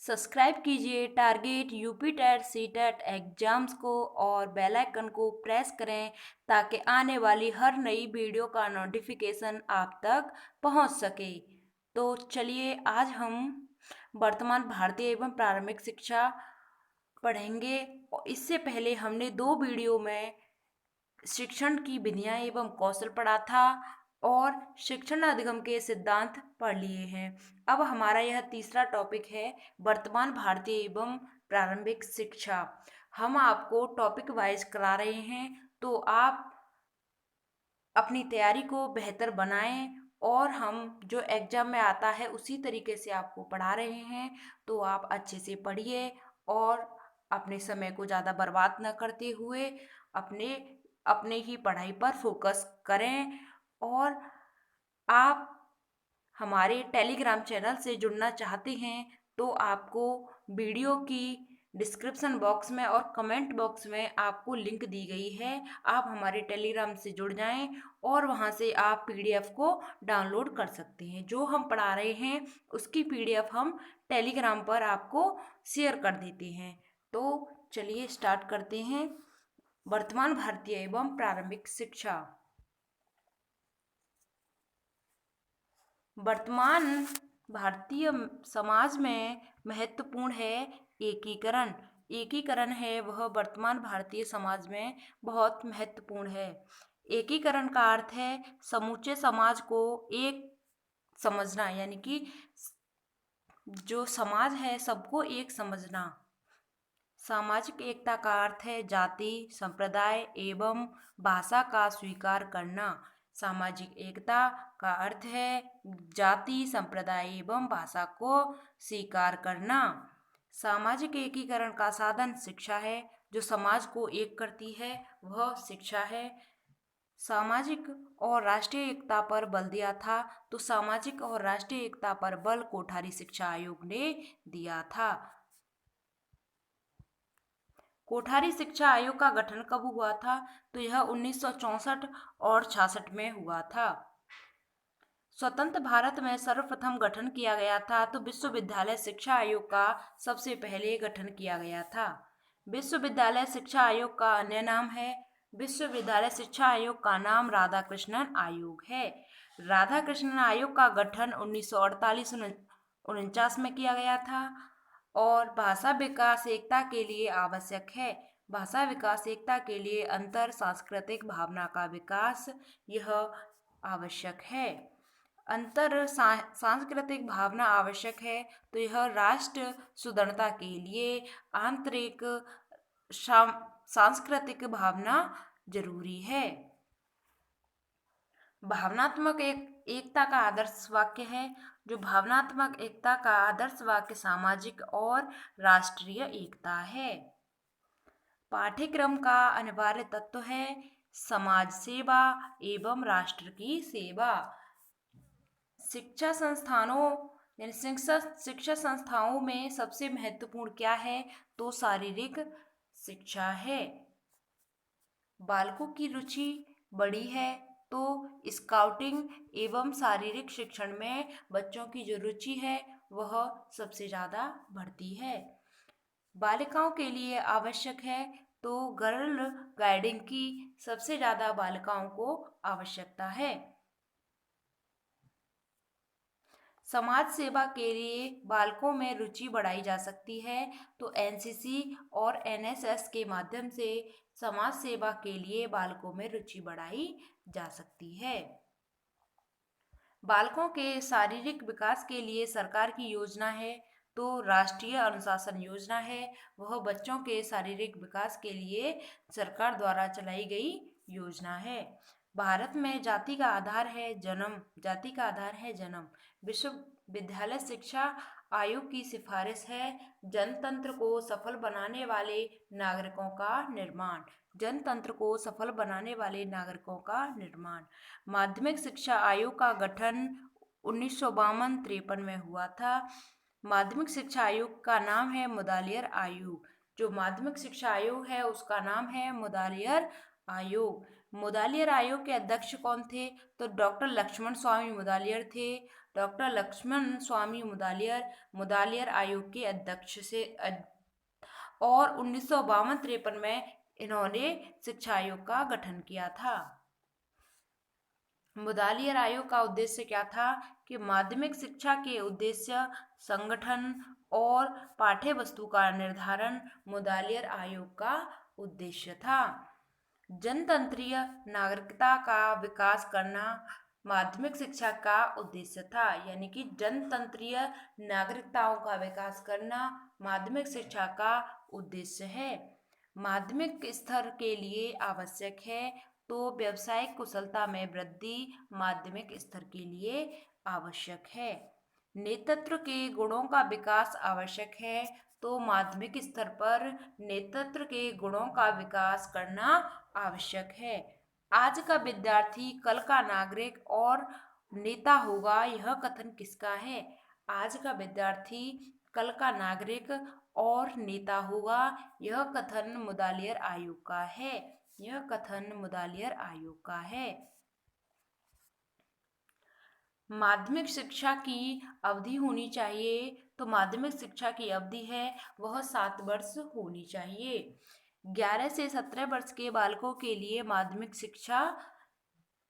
Subscribe कीजिए target UP TET C TET exams को और बेल आइकन को प्रेस करें ताकि आने वाली हर नई वीडियो का नोटिफिकेशन आप तक पहुंच सके। तो चलिए आज हम वर्तमान भारतीय एवं प्रारंभिक शिक्षा पढ़ेंगे। और इससे पहले हमने दो वीडियो में शिक्षण की विधियां एवं कौशल पढ़ा था और शिक्षण अधिगम के सिद्धांत पढ़ लिए हैं। अब हमारा यह तीसरा टॉपिक है वर्तमान भारतीय एवं प्रारंभिक शिक्षा। हम आपको टॉपिक वाइज करा रहे हैं, तो आप अपनी तैयारी को बेहतर बनाएं और हम जो एग्जाम में आता है उसी तरीके से आपको पढ़ा रहे हैं। तो आप अच्छे से पढ़िए और अपने समय को ज़्यादा बर्बाद न करते हुए अपने अपने ही पढ़ाई पर फोकस करें। और आप हमारे टेलीग्राम चैनल से जुड़ना चाहते हैं तो आपको वीडियो की डिस्क्रिप्शन बॉक्स में और कमेंट बॉक्स में आपको लिंक दी गई है। आप हमारे टेलीग्राम से जुड़ जाएं और वहां से आप पीडीएफ को डाउनलोड कर सकते हैं। जो हम पढ़ा रहे हैं उसकी पीडीएफ हम टेलीग्राम पर आपको शेयर कर देते हैं। तो चलिए स्टार्ट करते हैं। वर्तमान भारतीय एवं प्रारंभिक शिक्षा। वर्तमान भारतीय समाज में महत्वपूर्ण है एकीकरण। एकीकरण है वह वर्तमान भारतीय समाज में बहुत महत्वपूर्ण है। एकीकरण का अर्थ है समूचे समाज को एक समझना, यानी कि जो समाज है सबको एक समझना। सामाजिक एकता का अर्थ है जाति, संप्रदाय एवं भाषा का स्वीकार करना। सामाजिक एकता का अर्थ है जाति, संप्रदाय एवं भाषा को स्वीकार करना। सामाजिक एकीकरण का साधन शिक्षा है। जो समाज को एक करती है वह शिक्षा है। सामाजिक और राष्ट्रीय एकता पर बल दिया था, तो सामाजिक और राष्ट्रीय एकता पर बल कोठारी शिक्षा आयोग ने दिया था। कोठारी शिक्षा आयोग का गठन कब हुआ था? तो यह 1964 और 66 में हुआ था। स्वतंत्र भारत में सर्वप्रथम गठन किया गया था, तो विश्वविद्यालय शिक्षा आयोग का सबसे पहले गठन किया गया था। विश्वविद्यालय शिक्षा आयोग का अन्य नाम है, विश्वविद्यालय शिक्षा आयोग का नाम राधाकृष्णन आयोग है। राधाकृष्णन आयोग का गठन 1948-49 में किया गया था और भाषा विकास एकता के लिए आवश्यक है। भाषा विकास एकता के लिए अंतर सांस्कृतिक भावना का विकास यह आवश्यक है। अंतर सांस्कृतिक भावना आवश्यक है, तो यह राष्ट्र सुदृढ़ता के लिए आंतरिक सांस्कृतिक भावना जरूरी है। भावनात्मक एकता का आदर्श वाक्य है। जो भावनात्मक एकता का आदर्श वाक्य सामाजिक और राष्ट्रीय एकता है। पाठ्यक्रम का अनिवार्य तत्व है समाज सेवा एवं राष्ट्र की सेवा। शिक्षा संस्थानों यानी शिक्षा संस्थाओं में सबसे महत्वपूर्ण क्या है? तो शारीरिक शिक्षा है। बालकों की रुचि बड़ी है, तो स्काउटिंग एवं शारीरिक शिक्षण में बच्चों की जो रुचि है वह सबसे ज़्यादा बढ़ती है। बालिकाओं के लिए आवश्यक है, तो गर्ल गाइडिंग की सबसे ज़्यादा बालिकाओं को आवश्यकता है। समाज सेवा के लिए बालकों में रुचि बढ़ाई जा सकती है, तो एनसीसी और एनएसएस के माध्यम से समाज सेवा के लिए बालकों में रुचि बढ़ाई जा सकती है। बालकों के शारीरिक विकास के लिए सरकार की योजना है, तो राष्ट्रीय अनुशासन योजना है। वह बच्चों के शारीरिक विकास के लिए सरकार द्वारा चलाई गई योजना है। भारत में जाति का आधार है जन्म। जाति का आधार है जन्म। विश्वविद्यालय शिक्षा आयोग की सिफारिश है जनतंत्र को सफल बनाने वाले नागरिकों का निर्माण। जनतंत्र को सफल बनाने वाले नागरिकों का निर्माण। माध्यमिक शिक्षा आयोग का गठन 1952-53 में हुआ था। माध्यमिक शिक्षा आयोग का नाम है मुदालियर आयोग। जो माध्यमिक शिक्षा आयोग है उसका नाम है मुदालियर आयोग। मुदालियर आयोग के अध्यक्ष कौन थे? तो डॉक्टर लक्ष्मण स्वामी मुदालियर थे। डॉक्टर लक्ष्मण स्वामी मुदालियर आयोग के अध्यक्ष और 1952-53 में इन्होंने शिक्षा आयोग का गठन किया था। मुदालियर आयोग का उद्देश्य क्या था कि माध्यमिक शिक्षा के उद्देश्य, संगठन और पाठ्य वस्तु का निर्धारण मुदालियर आयोग का उद्देश्य था। जनतंत्रीय नागरिकता का विकास करना माध्यमिक शिक्षा का उद्देश्य था, यानी कि जनतंत्रीय नागरिकताओं का विकास करना माध्यमिक शिक्षा का उद्देश्य है। माध्यमिक स्तर के लिए आवश्यक है तो व्यावसायिक कुशलता में वृद्धि माध्यमिक स्तर के लिए आवश्यक है। नेतृत्व के गुणों का विकास आवश्यक है तो माध्यमिक स्तर पर नेतृत्व के गुणों का विकास करना आवश्यक है। आज का विद्यार्थी कल का नागरिक और नेता होगा, यह कथन किसका है? आज का विद्यार्थी कल का नागरिक और नेता होगा, यह कथन मुदालियर आयोग का है। यह कथन मुदालियर आयोग का है। माध्यमिक शिक्षा की अवधि होनी चाहिए, तो माध्यमिक शिक्षा की अवधि है वह 7 वर्ष होनी चाहिए। 11 से 17 वर्ष के बालकों के लिए माध्यमिक शिक्षा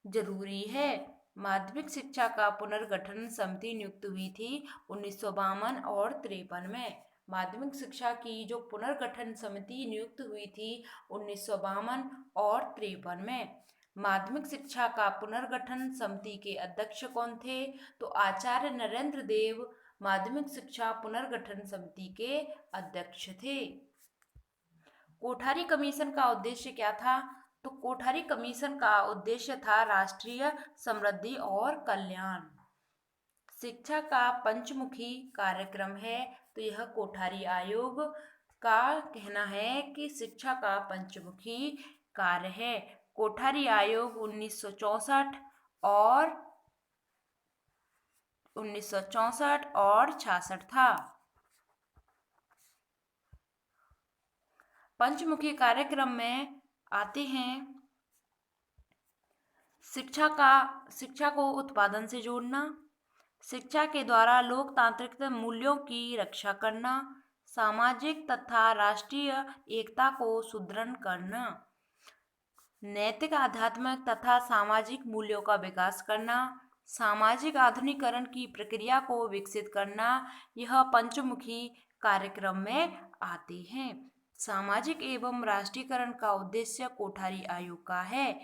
जरूरी है। माध्यमिक शिक्षा का पुनर्गठन समिति नियुक्त हुई थी 1952 और 53 में। माध्यमिक शिक्षा की जो पुनर्गठन समिति नियुक्त हुई थी 1952 और 53 में। माध्यमिक शिक्षा का पुनर्गठन समिति के अध्यक्ष कौन थे? तो आचार्य नरेंद्र देव माध्यमिक शिक्षा पुनर्गठन समिति के अध्यक्ष थे। कोठारी कमीशन का उद्देश्य क्या था? तो कोठारी कमीशन का उद्देश्य था राष्ट्रीय समृद्धि और कल्याण। शिक्षा का पंचमुखी कार्यक्रम है, तो यह कोठारी आयोग का कहना है कि शिक्षा का पंचमुखी कार्य है। कोठारी आयोग 1964 और 66 था। पंचमुखी कार्यक्रम में आते हैं शिक्षा को उत्पादन से जोड़ना, शिक्षा के द्वारा लोकतांत्रिक मूल्यों की रक्षा करना, सामाजिक तथा राष्ट्रीय एकता को सुदृढ़ करना, नैतिक आध्यात्मिक तथा सामाजिक मूल्यों का विकास करना, सामाजिक आधुनिकीकरण की प्रक्रिया को विकसित करना, यह पंचमुखी कार्यक्रम में आते हैं। सामाजिक एवं राष्ट्रीयकरण का उद्देश्य कोठारी आयोग का है।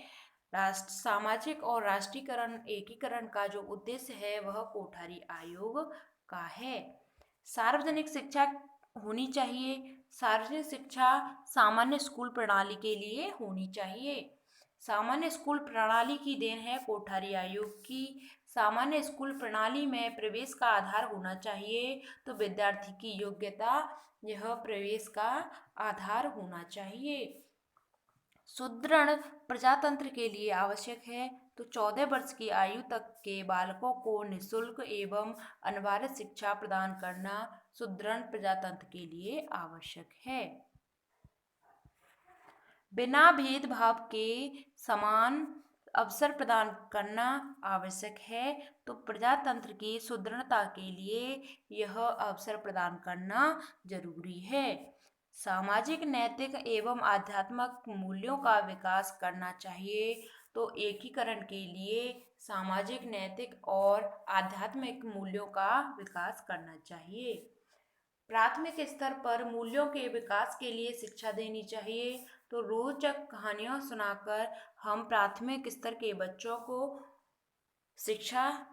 सामाजिक और राष्ट्रीयकरण एकीकरण का जो उद्देश्य है वह कोठारी आयोग का है। सार्वजनिक शिक्षा होनी चाहिए। सार्वजनिक शिक्षा सामान्य स्कूल प्रणाली के लिए होनी चाहिए। सामान्य स्कूल प्रणाली की देन है कोठारी आयोग की। सामान्य स्कूल प्रणाली में प्रवेश का आधार होना चाहिए, तो विद्यार्थी की योग्यता यह प्रवेश का आधार होना चाहिए। सुदृढ़ प्रजातंत्र के लिए आवश्यक है, तो 14 वर्ष की आयु तक के बालकों को निःशुल्क एवं अनिवार्य शिक्षा प्रदान करना सुदृढ़ प्रजातंत्र के लिए आवश्यक है। बिना भेदभाव के समान अवसर प्रदान करना आवश्यक है, तो प्रजातंत्र की सुदृढ़ता के लिए यह अवसर प्रदान करना जरूरी है। सामाजिक, नैतिक एवं आध्यात्मिक मूल्यों का विकास करना चाहिए, तो एकीकरण के लिए सामाजिक, नैतिक और आध्यात्मिक मूल्यों का विकास करना चाहिए। प्राथमिक स्तर पर मूल्यों के विकास के लिए शिक्षा देनी चाहिए, तो रोचक कहानियाँ सुनाकर हम प्राथमिक स्तर के बच्चों को शिक्षा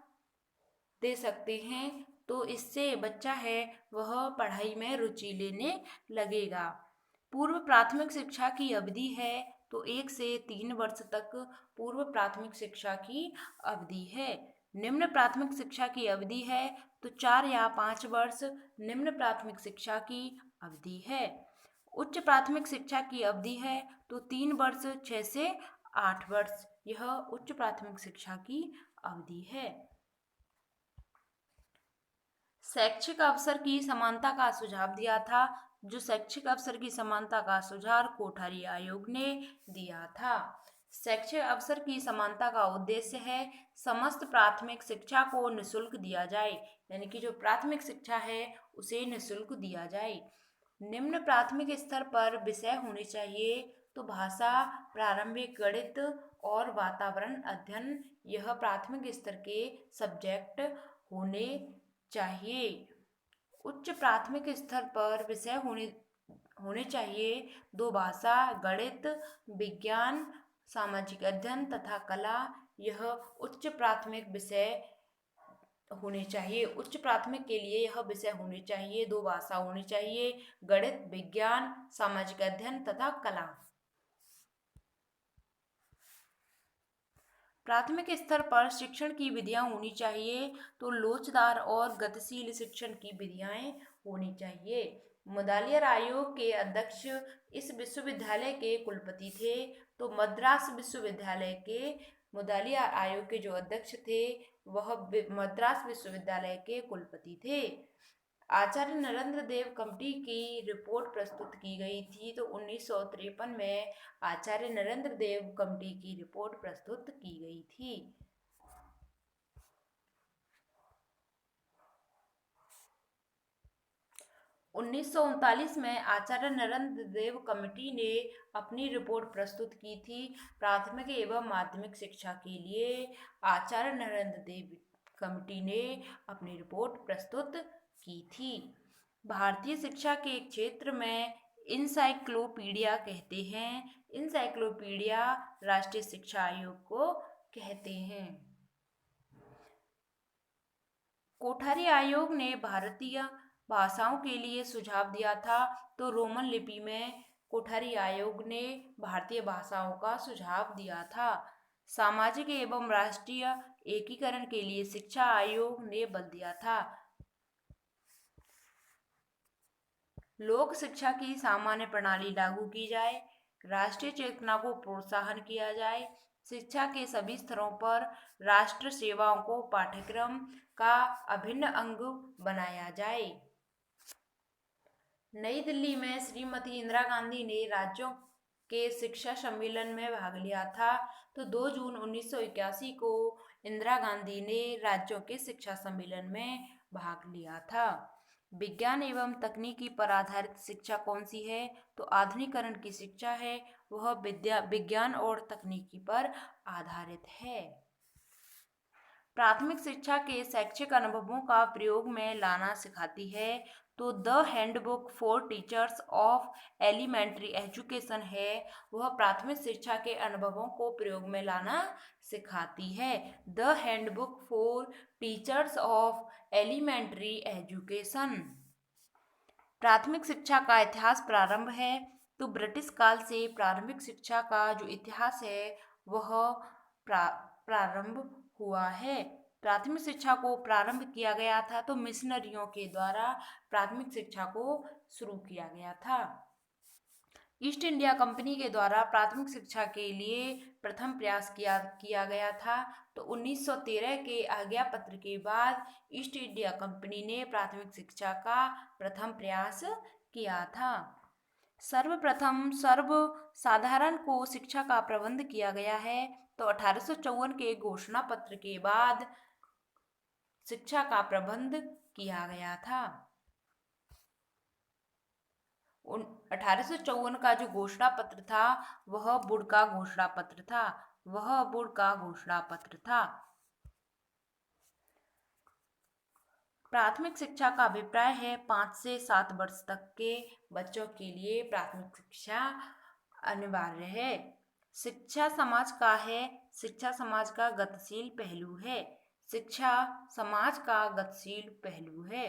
दे सकते हैं, तो इससे बच्चा है वह पढ़ाई में रुचि लेने लगेगा। पूर्व प्राथमिक शिक्षा की अवधि है, तो 1 से 3 वर्ष तक पूर्व प्राथमिक शिक्षा की अवधि है। निम्न प्राथमिक शिक्षा की अवधि है, तो 4 या 5 वर्ष निम्न प्राथमिक शिक्षा की अवधि है। उच्च प्राथमिक शिक्षा की अवधि है, तो 3 वर्ष 6 से 8 वर्ष, यह उच्च प्राथमिक शिक्षा की अवधि है। शैक्षिक अवसर की समानता का सुझाव दिया था। जो शैक्षिक अवसर की समानता का सुझाव कोठारी आयोग ने दिया था। शैक्षिक अवसर की समानता का उद्देश्य है समस्त प्राथमिक शिक्षा को निशुल्क दिया जाए, यानी कि जो प्राथमिक शिक्षा है उसे निशुल्क दिया जाए। निम्न प्राथमिक स्तर पर विषय होने चाहिए तो भाषा, प्रारंभिक गणित और वातावरण अध्ययन, यह प्राथमिक स्तर के सब्जेक्ट होने चाहिए। उच्च प्राथमिक स्तर पर विषय होने होने चाहिए दो भाषा, गणित, विज्ञान, सामाजिक अध्ययन तथा कला, यह उच्च प्राथमिक विषय होने चाहिए। उच्च प्राथमिक के लिए यह विषय होने चाहिए, दो भाषा होनी चाहिए, गणित, विज्ञान, सामाजिक अध्ययन तथा कला। प्राथमिक स्तर पर शिक्षण की विधियां होनी चाहिए तो लोचदार और गतिशील शिक्षण की विधियां होनी चाहिए। मुदालियार आयोग के अध्यक्ष इस विश्वविद्यालय के कुलपति थे, तो मद्रास विश्वविद्यालय के मुदालियार आयोग के जो अध्यक्ष थे वह मद्रास विश्वविद्यालय के कुलपति थे। आचार्य नरेंद्र देव कमेटी की रिपोर्ट प्रस्तुत की गई थी, तो 1953 में आचार्य नरेंद्र देव कमेटी की रिपोर्ट प्रस्तुत की गई थी। 1939 में आचार्य नरेंद्र देव कमेटी ने अपनी रिपोर्ट प्रस्तुत की थी। प्राथमिक एवं माध्यमिक शिक्षा के लिए आचार्य नरेंद्र देव कमेटी ने अपनी रिपोर्ट प्रस्तुत की थी। भारतीय शिक्षा के क्षेत्र में इंसाइक्लोपीडिया कहते हैं। इंसाइक्लोपीडिया राष्ट्रीय शिक्षा आयोग को कहते हैं। कोठारी आयोग ने भारतीय भाषाओं के लिए सुझाव दिया था, तो रोमन लिपि में कोठारी आयोग ने भारतीय भाषाओं का सुझाव दिया था। सामाजिक एवं राष्ट्रीय एकीकरण के लिए शिक्षा आयोग ने बल दिया था। लोक शिक्षा की सामान्य प्रणाली लागू की जाए, राष्ट्रीय चेतना को प्रोत्साहन किया जाए, शिक्षा के सभी स्तरों पर राष्ट्र सेवाओं को पाठ्यक्रम का अभिन्न अंग बनाया जाए। नई दिल्ली में श्रीमती इंदिरा गांधी ने राज्यों के शिक्षा सम्मेलन में भाग लिया था, तो 2 जून 1981 को इंदिरा गांधी ने राज्यों के शिक्षा सम्मेलन में भाग लिया था। विज्ञान एवं तकनीकी पर आधारित शिक्षा कौन सी है, तो आधुनिकीकरण की शिक्षा है, वह विज्ञान और तकनीकी पर आधारित है। प्राथमिक शिक्षा के शैक्षिक अनुभवों का प्रयोग में लाना सिखाती है, तो the handbook for teachers of elementary education है, वह प्राथमिक शिक्षा के अनुभवों को प्रयोग में लाना सिखाती है। The handbook for teachers of elementary education. प्राथमिक शिक्षा का इतिहास प्रारंभ है, तो ब्रिटिश काल से प्रारंभिक शिक्षा का जो इतिहास है वह प्रारंभ हुआ है। प्राथमिक शिक्षा को प्रारंभ किया गया था, तो मिशनरियों के द्वारा प्राथमिक शिक्षा को शुरू किया गया था। ईस्ट इंडिया कंपनी के द्वारा प्राथमिक शिक्षा के लिए प्रथम प्रयास किया गया था, तो 1913 के आज्ञा पत्र के बाद ईस्ट इंडिया कंपनी ने प्राथमिक शिक्षा का प्रथम प्रयास किया था। सर्वप्रथम सर्व साधारण को शिक्षा का प्रबंध किया गया है, तो 1854 के घोषणा पत्र के बाद शिक्षा का प्रबंध किया गया था। 1854 का जो घोषणा पत्र था वह वुड का घोषणा पत्र था, वह वुड का घोषणा पत्र था। प्राथमिक शिक्षा का अभिप्राय है 5 से 7 वर्ष तक के बच्चों के लिए प्राथमिक शिक्षा अनिवार्य है। शिक्षा समाज का है, शिक्षा समाज का गतिशील पहलू है। शिक्षा समाज का गतिशील पहलू है।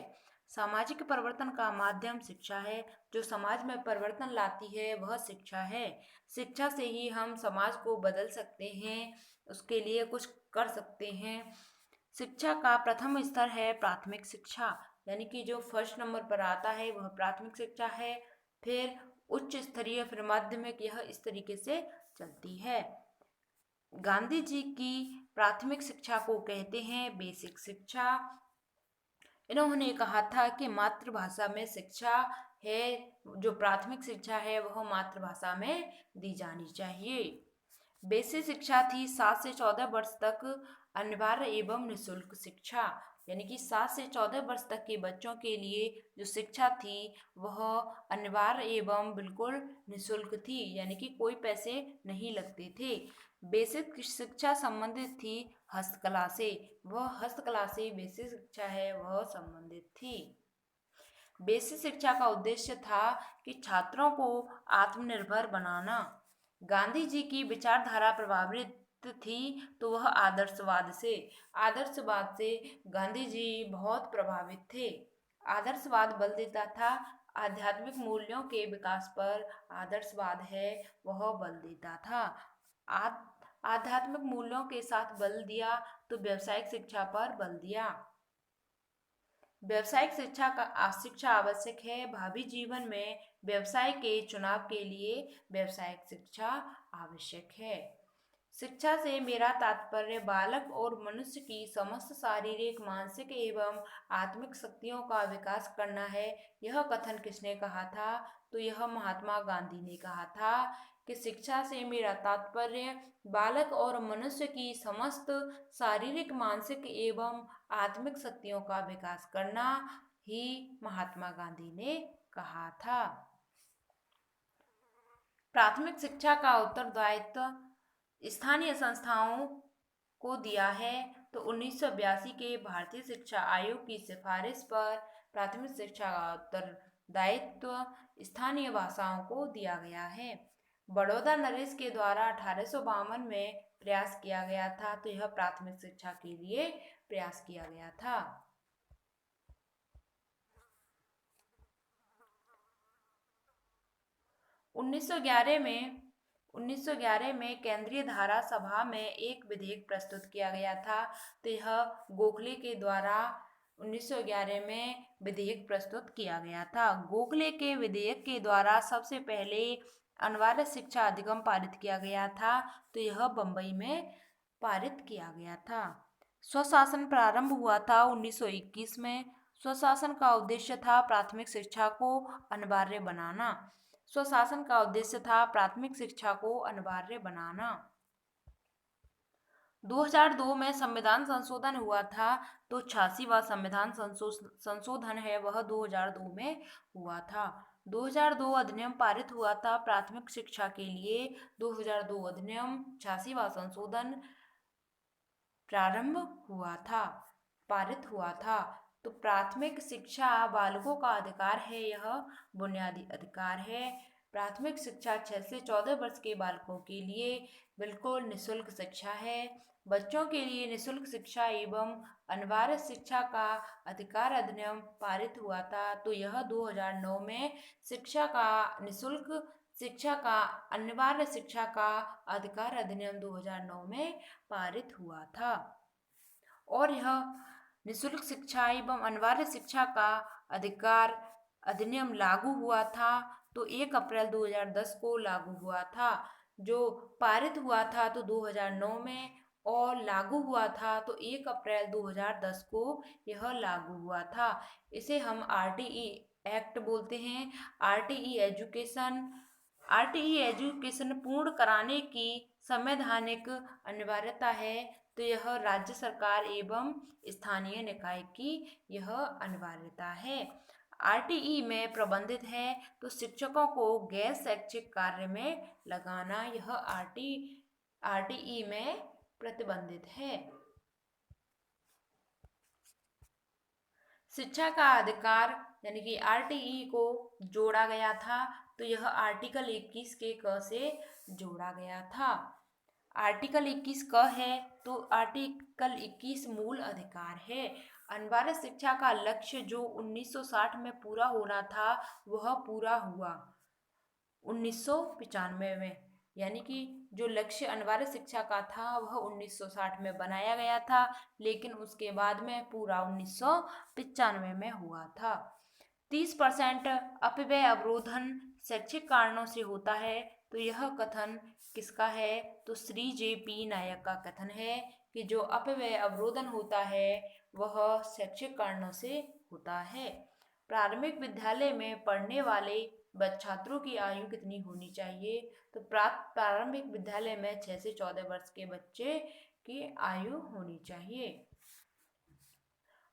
सामाजिक परिवर्तन का माध्यम शिक्षा है, जो समाज में परिवर्तन लाती है वह शिक्षा है। शिक्षा से ही हम समाज को बदल सकते हैं, उसके लिए कुछ कर सकते हैं। शिक्षा का प्रथम स्तर है प्राथमिक शिक्षा, यानी कि जो फर्स्ट नंबर पर आता है वह प्राथमिक शिक्षा है, फिर उच्च स्तरीय, फिर माध्यमिक, यह इस तरीके से चलती है। गांधी जी की प्राथमिक शिक्षा को कहते हैं बेसिक शिक्षा। इन्होंने कहा था कि मातृभाषा में शिक्षा है, जो प्राथमिक शिक्षा है वह मातृभाषा में दी जानी चाहिए। बेसिक शिक्षा थी 7 से 14 वर्ष तक अनिवार्य एवं निःशुल्क शिक्षा, यानी कि 7 से 14 वर्ष तक के बच्चों के लिए जो शिक्षा थी वह अनिवार्य एवं बिल्कुल निःशुल्क थी, यानी कि कोई पैसे नहीं लगते थे। बेसिक शिक्षा संबंधित थी हस्तकला से, वह हस्तकला से बेसिक शिक्षा है वह संबंधित थी। बेसिक शिक्षा का उद्देश्य था कि छात्रों को आत्मनिर्भर बनाना। गांधी जी की विचारधारा प्रभावित थी तो वह आदर्शवाद से गांधी जी बहुत प्रभावित थे। आदर्शवाद बल देता था आध्यात्मिक मूल्यों के विकास पर, आदर्शवाद है वह बल देता था। आध्यात्मिक मूल्यों के साथ बल दिया तो व्यावसायिक शिक्षा पर बल दिया। व्यावसायिक शिक्षा आवश्यक है। भावी जीवन में व्यवसाय के चुनाव के लिए व्यावसायिक शिक्षा आवश्यक है। शिक्षा से मेरा तात्पर्य बालक और मनुष्य की समस्त शारीरिक, मानसिक एवं आत्मिक शक्तियों का विकास करना है। यह कथन किसने कहा था? तो यह महात्मा गांधी ने कहा था कि शिक्षा से मेरा तात्पर्य बालक और मनुष्य की समस्त शारीरिक, मानसिक एवं आत्मिक शक्तियों का विकास करना ही महात्मा गांधी ने कहा था। प्राथमिक शिक्षा का उत्तरदायित्व स्थानीय संस्थाओं को दिया है। तो 1982 के भारतीय शिक्षा आयोग की सिफारिश पर प्राथमिक शिक्षा का उत्तरदायित्व स्थानीय भाषाओं को दिया गया है। बड़ौदा नरेश के द्वारा 1852 में प्रयास किया गया था, तो यह प्राथमिक शिक्षा के लिए प्रयास किया गया था। 1911 में केंद्रीय धारा सभा में एक विधेयक प्रस्तुत किया गया था, तो यह गोखले के द्वारा 1911 में विधेयक प्रस्तुत किया गया था। गोखले के विधेयक के द्वारा सबसे पहले अनिवार्य शिक्षा अधिगम पारित किया गया था, तो यह बम्बई में पारित किया गया था। स्वशासन प्रारंभ हुआ था 1921 में। स्वशासन का उद्देश्य था प्राथमिक शिक्षा को अनिवार्य बनाना। स्वशासन का उद्देश्य था प्राथमिक शिक्षा को अनिवार्य बनाना। 2002 में संविधान संशोधन हुआ था, तो 86वां संविधान संशोधन है वह 2002 में हुआ था। 2002 अधिनियम पारित हुआ था प्राथमिक शिक्षा के लिए। 2002 अधिनियम 86वां संशोधन प्रारंभ हुआ था, पारित हुआ था। तो प्राथमिक शिक्षा बालकों का अधिकार है, यह बुनियादी अधिकार है। प्राथमिक शिक्षा 6 से 14 वर्ष के बालकों के लिए बिल्कुल निःशुल्क शिक्षा है। बच्चों के लिए निःशुल्क शिक्षा एवं अनिवार्य शिक्षा का अधिकार अधिनियम पारित हुआ था, तो यह 2009 में शिक्षा का निःशुल्क शिक्षा का अनिवार्य शिक्षा का अधिकार अधिनियम 2009 में पारित हुआ था। और यह निःशुल्क शिक्षा एवं अनिवार्य शिक्षा का अधिकार अधिनियम लागू हुआ था, तो 1 अप्रैल 2010 को लागू हुआ था। जो पारित हुआ था तो 2009 में, और लागू हुआ था तो 1 अप्रैल 2010 को यह लागू हुआ था। इसे हम आरटीई एक्ट बोलते हैं। आरटीई एजुकेशन पूर्ण कराने की संवैधानिक अनिवार्यता है, तो यह राज्य सरकार एवं स्थानीय निकाय की यह अनिवार्यता है। आरटीई में प्रबंधित है तो शिक्षकों को गैर शैक्षिक कार्य में लगाना, यह आरटीई में प्रतिबंधित है। शिक्षा का अधिकार यानी कि आरटीई को जोड़ा गया था, तो यह आर्टिकल 21 के क से जोड़ा गया था। आर्टिकल 21 क है तो आर्टिकल 21 मूल अधिकार है। अनिवार्य शिक्षा का लक्ष्य जो 1960 में पूरा होना था वह पूरा हुआ 1995 में, यानी कि जो लक्ष्य अनिवार्य शिक्षा का था वह 1960 में बनाया गया था, लेकिन उसके बाद में पूरा 1995 में हुआ था। 30% अपव्यय अवरोधन शैक्षिक कारणों से होता है, तो यह कथन किसका है? तो श्री जे.पी. नायक का कथन है कि जो अपव्यय अवरोधन होता है वह शैक्षिक कारणों से होता है। प्राथमिक विद्यालय में पढ़ने वाले छात्रों की आयु कितनी होनी चाहिए? तो प्रारंभिक विद्यालय में 6 से 14 वर्ष के बच्चे की आयु होनी चाहिए।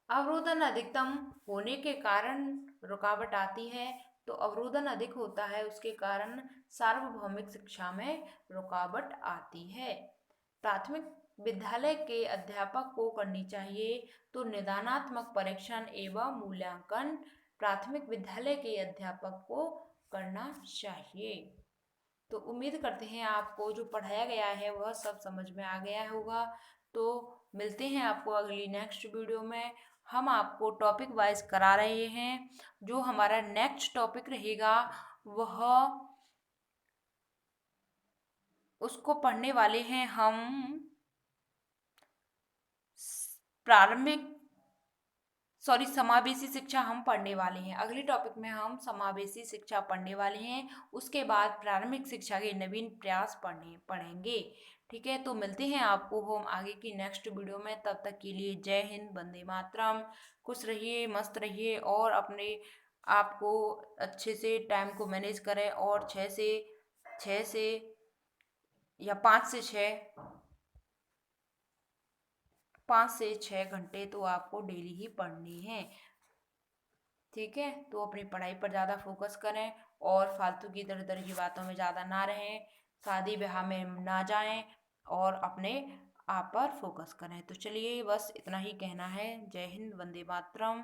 अवरोधन अधिकतम होने के कारण रुकावट आती है। तो अवरोधन अधिक होता है, उसके कारण सार्वभौमिक शिक्षा में रुकावट आती है। प्राथमिक विद्यालय के अध्यापक को करनी चाहिए। तो निदानात्मक परीक्षण एवं मूल्यांकन प्राथमिक विद्यालय के अध्यापक को करना चाहिए। तो उम्मीद करते हैं आपको जो पढ़ाया गया है वह सब समझ में आ गया होगा। तो मिलते हैं आपको अगली नेक्स्ट वीडियो में। हम आपको टॉपिक वाइज करा रहे हैं। जो हमारा नेक्स्ट टॉपिक रहेगा वह उसको पढ़ने वाले हैं हम प्रारंभिक समावेशी शिक्षा हम पढ़ने वाले हैं। अगले टॉपिक में हम समावेशी शिक्षा पढ़ने वाले हैं। उसके बाद प्रारंभिक शिक्षा के नवीन प्रयास पढ़ेंगे। ठीक है, तो मिलते हैं आपको हम आगे की नेक्स्ट वीडियो में। तब तक के लिए जय हिंद, वंदे मातरम। खुश रहिए, मस्त रहिए और अपने आपको अच्छे से टाइम को मैनेज करें और 6 से या 5 से 6 घंटे तो आपको डेली ही पढ़नी है। ठीक है, तो अपनी पढ़ाई पर ज़्यादा फोकस करें और फालतू की इधर उधर की बातों में ज़्यादा ना रहें, शादी ब्याह में ना जाएं और अपने आप पर फोकस करें। तो चलिए बस इतना ही कहना है। जय हिंद, वंदे मातरम।